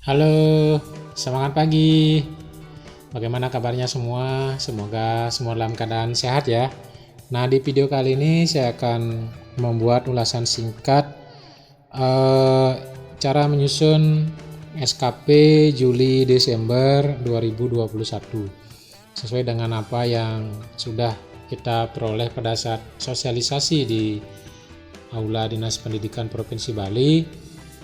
Halo, semangat pagi. Bagaimana kabarnya semua? Semoga semua dalam keadaan sehat ya. Nah, di video kali ini saya akan membuat ulasan singkat eh, cara menyusun SKP Juli Desember 2021 sesuai dengan apa yang sudah kita peroleh pada saat sosialisasi di Aula Dinas Pendidikan Provinsi Bali.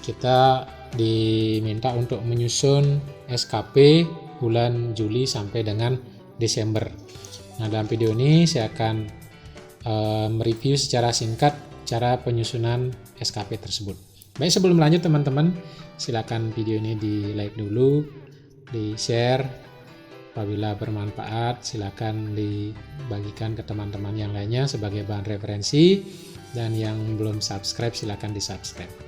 Kita diminta untuk menyusun SKP bulan Juli sampai dengan Desember. Nah, dalam video ini saya akan mereview secara singkat cara penyusunan SKP tersebut. Baik, sebelum lanjut teman-teman, silakan video ini di like dulu, di share. Apabila bermanfaat, silakan dibagikan ke teman-teman yang lainnya sebagai bahan referensi, dan yang belum subscribe silakan di subscribe.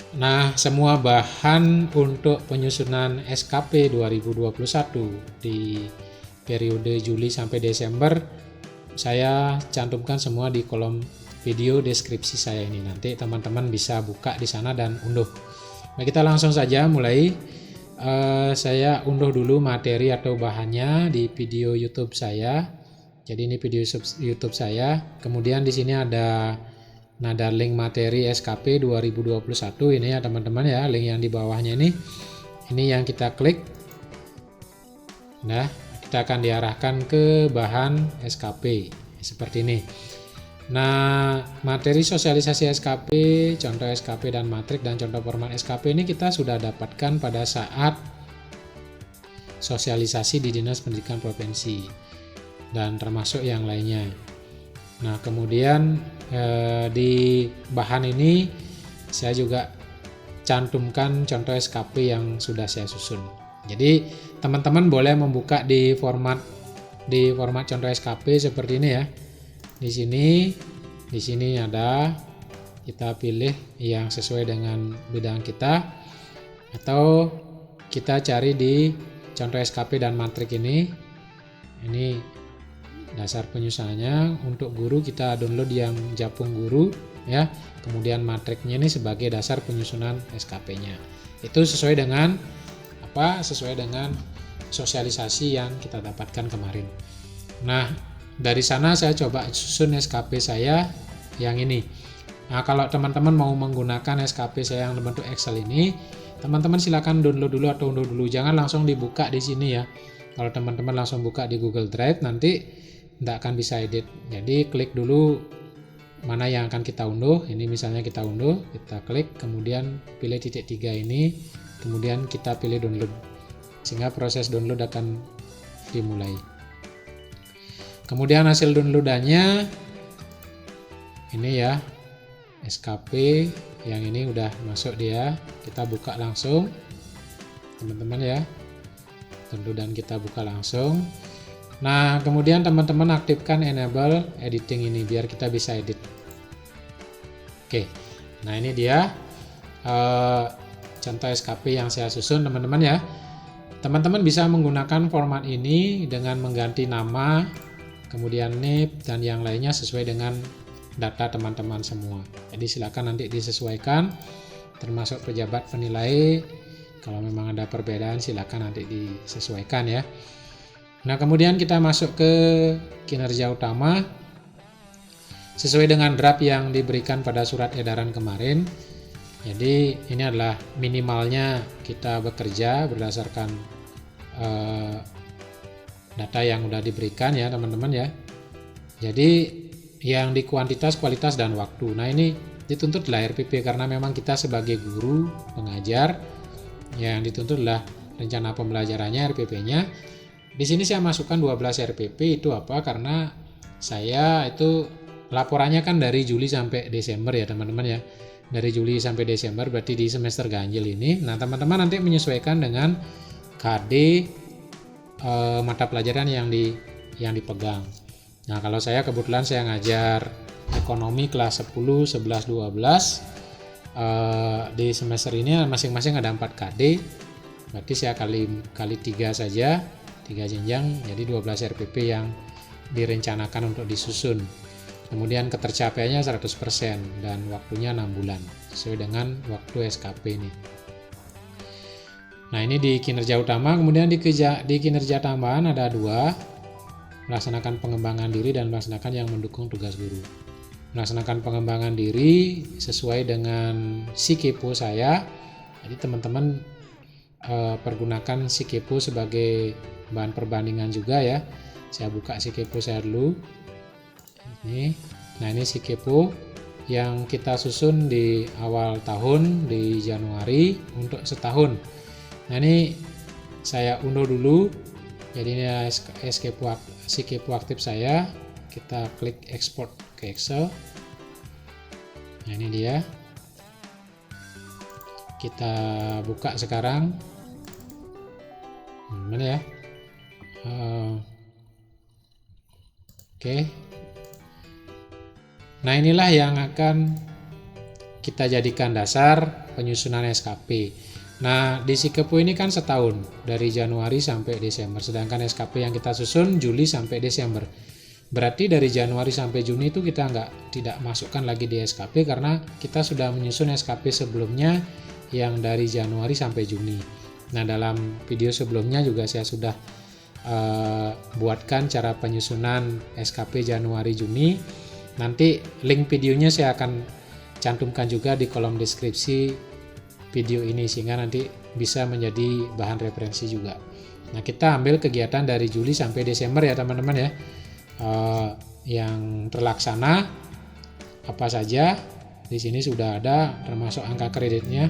Nah, semua bahan untuk penyusunan SKP 2021 di periode Juli sampai Desember saya cantumkan semua di kolom video deskripsi saya ini. Nanti teman-teman bisa buka di sana dan unduh. Nah, kita langsung saja mulai. Saya unduh dulu materi atau bahannya di video YouTube saya. Jadi ini video YouTube saya. Kemudian di sini ada link materi SKP 2021 ini ya teman-teman ya, link yang di bawahnya ini yang kita klik. Nah, kita akan diarahkan ke bahan SKP seperti ini. Nah, materi sosialisasi SKP, contoh SKP dan matrik dan contoh format SKP ini kita sudah dapatkan pada saat sosialisasi di Dinas Pendidikan Provinsi dan termasuk yang lainnya. Nah, kemudian di bahan ini saya juga cantumkan contoh SKP yang sudah saya susun. Jadi teman-teman boleh membuka di format contoh SKP seperti ini ya. Di sini ada, kita pilih yang sesuai dengan bidang kita, atau kita cari di contoh SKP dan matrik ini. Ini dasar penyusunannya. Untuk guru kita download yang Japung Guru ya. Kemudian matriknya ini sebagai dasar penyusunan SKP-nya. Itu sesuai dengan sosialisasi yang kita dapatkan kemarin. Nah, dari sana saya coba susun SKP saya yang ini. Nah, kalau teman-teman mau menggunakan SKP saya yang bentuk Excel ini, teman-teman silakan download dulu atau unduh dulu. Jangan langsung dibuka di sini ya. Kalau teman-teman langsung buka di Google Drive nanti tidak akan bisa edit. Jadi klik dulu mana yang akan kita unduh. Ini misalnya kita unduh, kita klik, kemudian pilih titik 3 ini, kemudian kita pilih download, sehingga proses download akan dimulai. Kemudian hasil downloadannya ini ya, SKP yang ini udah masuk dia. Kita buka langsung teman-teman ya, downloadan kita buka langsung. Nah, kemudian teman-teman aktifkan enable editing ini biar kita bisa edit. Oke, nah ini dia contoh SKP yang saya susun teman-teman ya. Teman-teman bisa menggunakan format ini dengan mengganti nama, kemudian NIP dan yang lainnya sesuai dengan data teman-teman semua. Jadi silakan nanti disesuaikan, termasuk pejabat penilai. Kalau memang ada perbedaan silakan nanti disesuaikan ya. Nah, kemudian kita masuk ke kinerja utama sesuai dengan draft yang diberikan pada surat edaran kemarin. Jadi ini adalah minimalnya kita bekerja berdasarkan data yang sudah diberikan ya teman-teman ya. Jadi yang di kuantitas, kualitas, dan waktu. Nah, ini dituntutlah RPP karena memang kita sebagai guru pengajar yang dituntut adalah rencana pembelajarannya, RPP-nya. Di sini saya masukkan 12 RPP. Itu apa? Karena saya itu laporannya kan dari Juli sampai Desember ya teman-teman ya. Dari Juli sampai Desember berarti di semester ganjil ini. Nah, teman-teman nanti menyesuaikan dengan KD mata pelajaran yang dipegang. Nah, kalau saya kebetulan saya ngajar ekonomi kelas 10, 11, 12. Di semester ini masing-masing ada 4 KD. Berarti saya kali 3 saja. 3 jenjang, jadi 12 RPP yang direncanakan untuk disusun. Kemudian ketercapaiannya 100% dan waktunya 6 bulan sesuai dengan waktu SKP ini. Nah, ini di kinerja utama. Kemudian di kinerja tambahan ada 2, melaksanakan pengembangan diri dan melaksanakan yang mendukung tugas guru. Melaksanakan pengembangan diri sesuai dengan si kepo saya. Jadi teman-teman pergunakan si kepo sebagai bahan perbandingan juga ya. Saya buka si kepo saya dulu. Nah, ini si kepo yang kita susun di awal tahun di Januari untuk setahun. Nah, ini saya unduh dulu. Jadi ini si kepo aktif saya. Kita klik export ke Excel. Nah, ini dia. Kita buka sekarang. Mana ya? Oke. Nah, inilah yang akan kita jadikan dasar penyusunan SKP. Nah, di si kepo ini kan setahun, dari Januari sampai Desember. Sedangkan SKP yang kita susun Juli sampai Desember. Berarti dari Januari sampai Juni itu kita tidak masukkan lagi di SKP karena kita sudah menyusun SKP sebelumnya yang dari Januari sampai Juni. Nah, dalam video sebelumnya juga saya sudah buatkan cara penyusunan SKP Januari Juni. Nanti link videonya saya akan cantumkan juga di kolom deskripsi video ini sehingga nanti bisa menjadi bahan referensi juga. Nah, kita ambil kegiatan dari Juli sampai Desember ya teman-teman ya. Yang terlaksana apa saja di sini sudah ada termasuk angka kreditnya.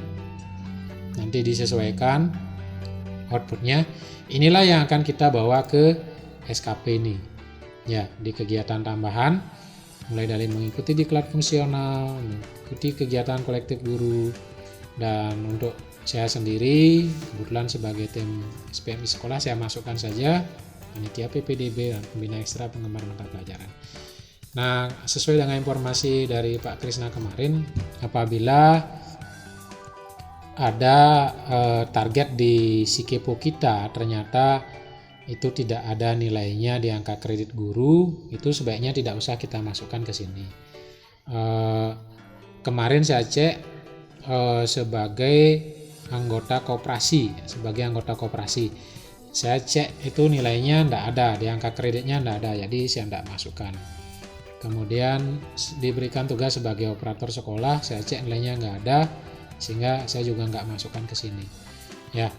Nanti disesuaikan outputnya. Inilah yang akan kita bawa ke SKP ini. Ya, di kegiatan tambahan mulai dari mengikuti diklat fungsional, mengikuti kegiatan kolektif guru, dan untuk saya sendiri kebetulan sebagai tim SPMI sekolah saya masukkan saja panitia PPDB dan pembina ekstra penggemar mata pelajaran. Nah, sesuai dengan informasi dari Pak Krisna kemarin, apabila ada target di si kepo kita ternyata itu tidak ada nilainya di angka kredit guru, itu sebaiknya tidak usah kita masukkan ke sini. Kemarin saya cek sebagai anggota koperasi, saya cek itu nilainya tidak ada, di angka kreditnya tidak ada, jadi saya tidak masukkan. Kemudian diberikan tugas sebagai operator sekolah, saya cek nilainya nggak ada, sehingga saya juga nggak masukkan ke sini. Ya.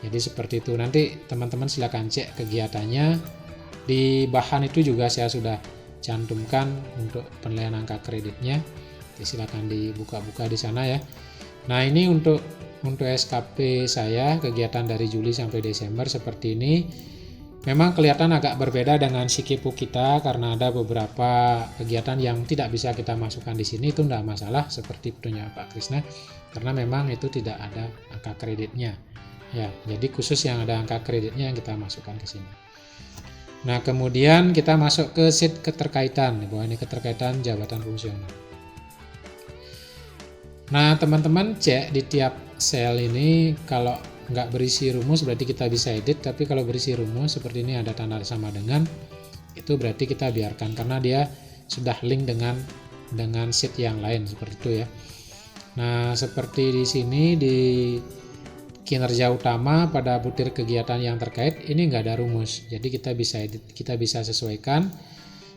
Jadi seperti itu. Nanti teman-teman silakan cek kegiatannya. Di bahan itu juga saya sudah cantumkan untuk penilaian angka kreditnya. Jadi silakan dibuka-buka di sana ya. Nah, ini untuk SKP saya kegiatan dari Juli sampai Desember seperti ini. Memang kelihatan agak berbeda dengan si kepo kita karena ada beberapa kegiatan yang tidak bisa kita masukkan di sini, itu tidak masalah seperti punya Pak Krisna karena memang itu tidak ada angka kreditnya. Ya, jadi khusus yang ada angka kreditnya yang kita masukkan ke sini. Nah, kemudian kita masuk ke sheet keterkaitan. Di bawah ini keterkaitan jabatan fungsional. Nah, teman-teman cek di tiap sel ini kalau nggak berisi rumus berarti kita bisa edit, tapi kalau berisi rumus seperti ini ada tanda sama dengan, itu berarti kita biarkan karena dia sudah link dengan sheet yang lain seperti itu ya. Nah, seperti di sini di kinerja utama pada butir kegiatan yang terkait ini nggak ada rumus, jadi kita bisa edit, kita bisa sesuaikan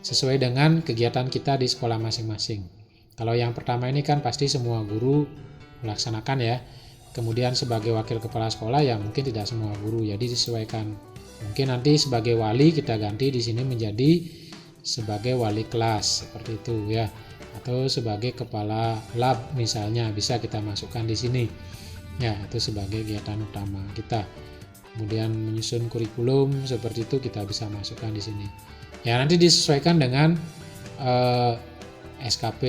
sesuai dengan kegiatan kita di sekolah masing-masing. Kalau yang pertama ini kan pasti semua guru melaksanakan ya, kemudian sebagai wakil kepala sekolah ya mungkin tidak semua guru, jadi disesuaikan. Mungkin nanti sebagai wali kita ganti di sini menjadi sebagai wali kelas seperti itu ya, atau sebagai kepala lab misalnya bisa kita masukkan di sini. Ya, itu sebagai kegiatan utama kita. Kemudian menyusun kurikulum seperti itu kita bisa masukkan di sini. Ya, nanti disesuaikan dengan SKP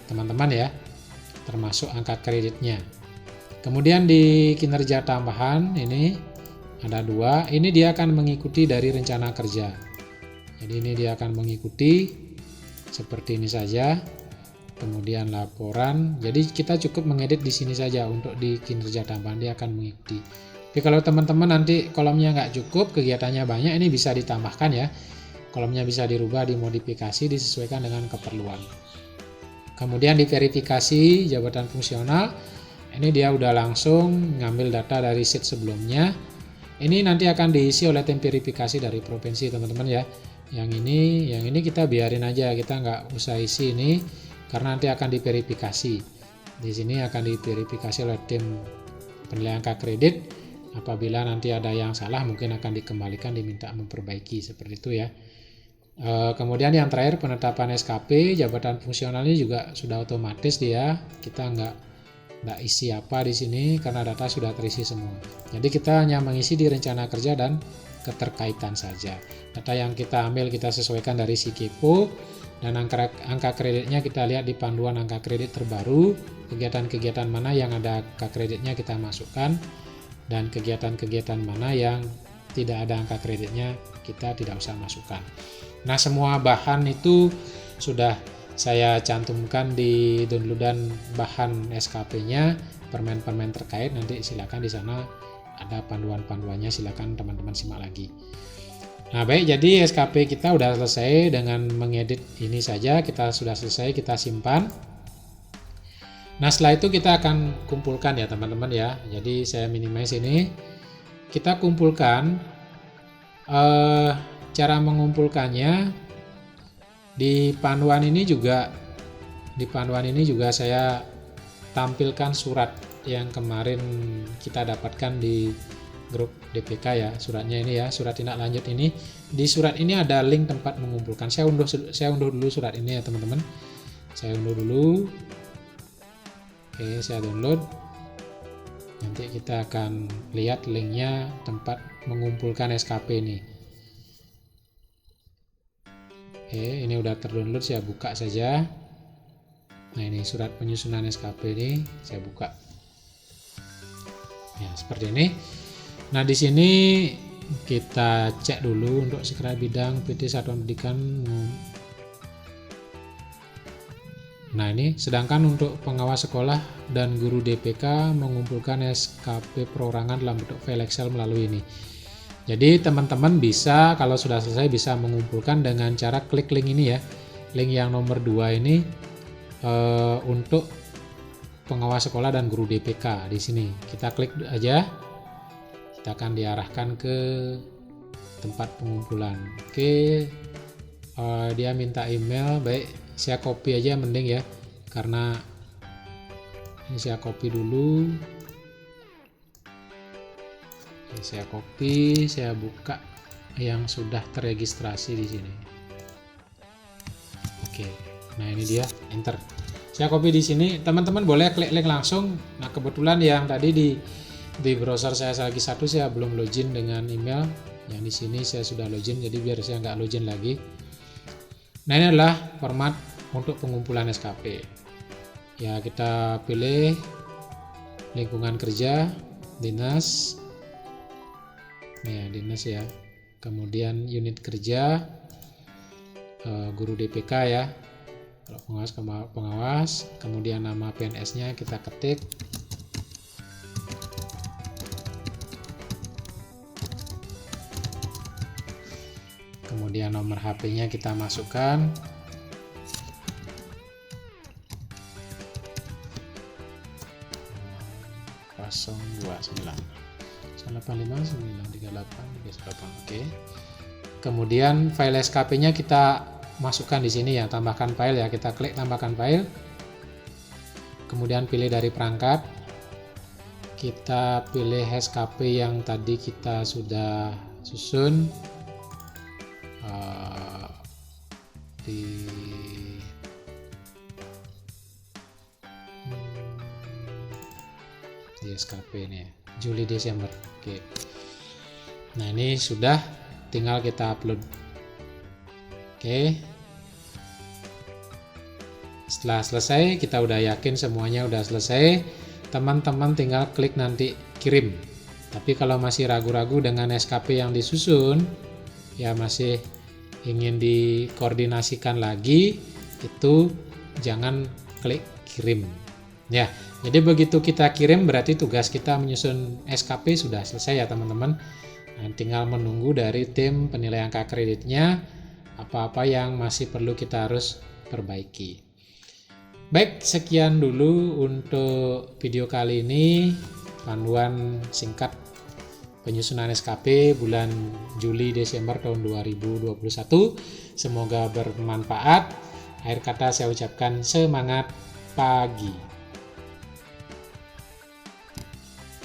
teman-teman ya, termasuk angka kreditnya. Kemudian di kinerja tambahan ini ada 2. Ini dia akan mengikuti dari rencana kerja. Jadi ini dia akan mengikuti seperti ini saja. Kemudian laporan, jadi kita cukup mengedit di sini saja untuk di kinerja tambahan, dia akan mengikuti. Tapi kalau teman-teman nanti kolomnya nggak cukup, kegiatannya banyak, ini bisa ditambahkan ya. Kolomnya bisa dirubah, dimodifikasi, disesuaikan dengan keperluan. Kemudian di verifikasi jabatan fungsional, Ini dia udah langsung ngambil data dari sheet sebelumnya. Ini nanti akan diisi oleh tim verifikasi dari provinsi teman-teman ya. Yang ini kita biarin aja, kita nggak usah isi ini karena nanti akan diverifikasi. Di sini akan diverifikasi oleh tim penilaian angka kredit. Apabila nanti ada yang salah mungkin akan dikembalikan, diminta memperbaiki seperti itu ya. Kemudian yang terakhir penetapan SKP, jabatan fungsionalnya juga sudah otomatis dia. Kita nggak isi apa di sini karena data sudah terisi semua. Jadi kita hanya mengisi di rencana kerja dan keterkaitan saja. Data yang kita ambil kita sesuaikan dari si Kepo, dan angka kreditnya kita lihat di panduan angka kredit terbaru. Kegiatan-kegiatan mana yang ada angka kreditnya kita masukkan, dan kegiatan-kegiatan mana yang tidak ada angka kreditnya kita tidak usah masukkan. Nah, semua bahan itu sudah saya cantumkan di downloadan bahan SKP-nya, permen-permen terkait. Nanti silakan di sana ada panduan-panduannya, silakan teman-teman simak lagi. Nah, baik, jadi SKP kita udah selesai dengan mengedit ini saja, kita sudah selesai, kita simpan. Nah, setelah itu kita akan kumpulkan ya teman-teman ya. Jadi saya minimize ini. Kita kumpulkan, cara mengumpulkannya di panduan ini juga saya tampilkan surat yang kemarin kita dapatkan di grup DPK ya, suratnya ini ya, surat tindak lanjut ini. Di surat ini ada link tempat mengumpulkan. Saya unduh dulu surat ini ya teman-teman. Saya unduh dulu. Oke, saya download. Nanti kita akan lihat linknya tempat mengumpulkan SKP ini. Oke, ini udah terdownload, saya buka saja. Nah, ini surat penyusunan SKP ini saya buka. Ya, seperti ini. Nah, di sini kita cek dulu untuk sekretariat bidang PT Satuan Pendidikan. Nah, ini sedangkan untuk pengawas sekolah dan guru DPK mengumpulkan SKP perorangan dalam bentuk file Excel melalui ini. Jadi teman-teman bisa, kalau sudah selesai, bisa mengumpulkan dengan cara klik link ini ya, link yang nomor 2 ini, untuk pengawas sekolah dan guru DPK. Di sini kita klik aja, kita akan diarahkan ke tempat pengumpulan. Oke, dia minta email, baik saya copy aja mending ya, karena ini saya copy dulu. Saya copy, saya buka yang sudah terregistrasi di sini. Oke, nah ini dia, enter. Saya copy di sini, teman-teman boleh klik link langsung. Nah, kebetulan yang tadi di browser saya lagi satu, saya belum login dengan email. Yang di sini saya sudah login, jadi biar saya nggak login lagi. Nah, ini adalah format untuk pengumpulan SKP. Ya, kita pilih lingkungan kerja, dinas. Ya, dinas ya. Kemudian unit kerja, guru DPK ya. Kalau pengawas, kemudian nama PNS-nya kita ketik. Kemudian nomor HP-nya kita masukkan. (029) 85938338. Oke. Kemudian file SKP-nya kita masukkan di sini ya, tambahkan file ya. Kita klik tambahkan file. Kemudian pilih dari perangkat. Kita pilih SKP yang tadi kita sudah susun. Di SKP ini ya, Juli Desember. Oke. Nah, ini sudah, tinggal kita upload. Oke. Setelah selesai, kita udah yakin semuanya udah selesai, teman-teman tinggal klik nanti kirim. Tapi kalau masih ragu-ragu dengan SKP yang disusun, ya masih ingin dikoordinasikan lagi, itu jangan klik kirim ya. Jadi begitu kita kirim berarti tugas kita menyusun SKP sudah selesai ya teman-teman. Nah, tinggal menunggu dari tim penilai angka kreditnya apa-apa yang masih perlu kita harus perbaiki. Baik, sekian dulu untuk video kali ini, panduan singkat penyusunan SKP bulan Juli Desember tahun 2021. Semoga bermanfaat. Akhir kata saya ucapkan semangat pagi.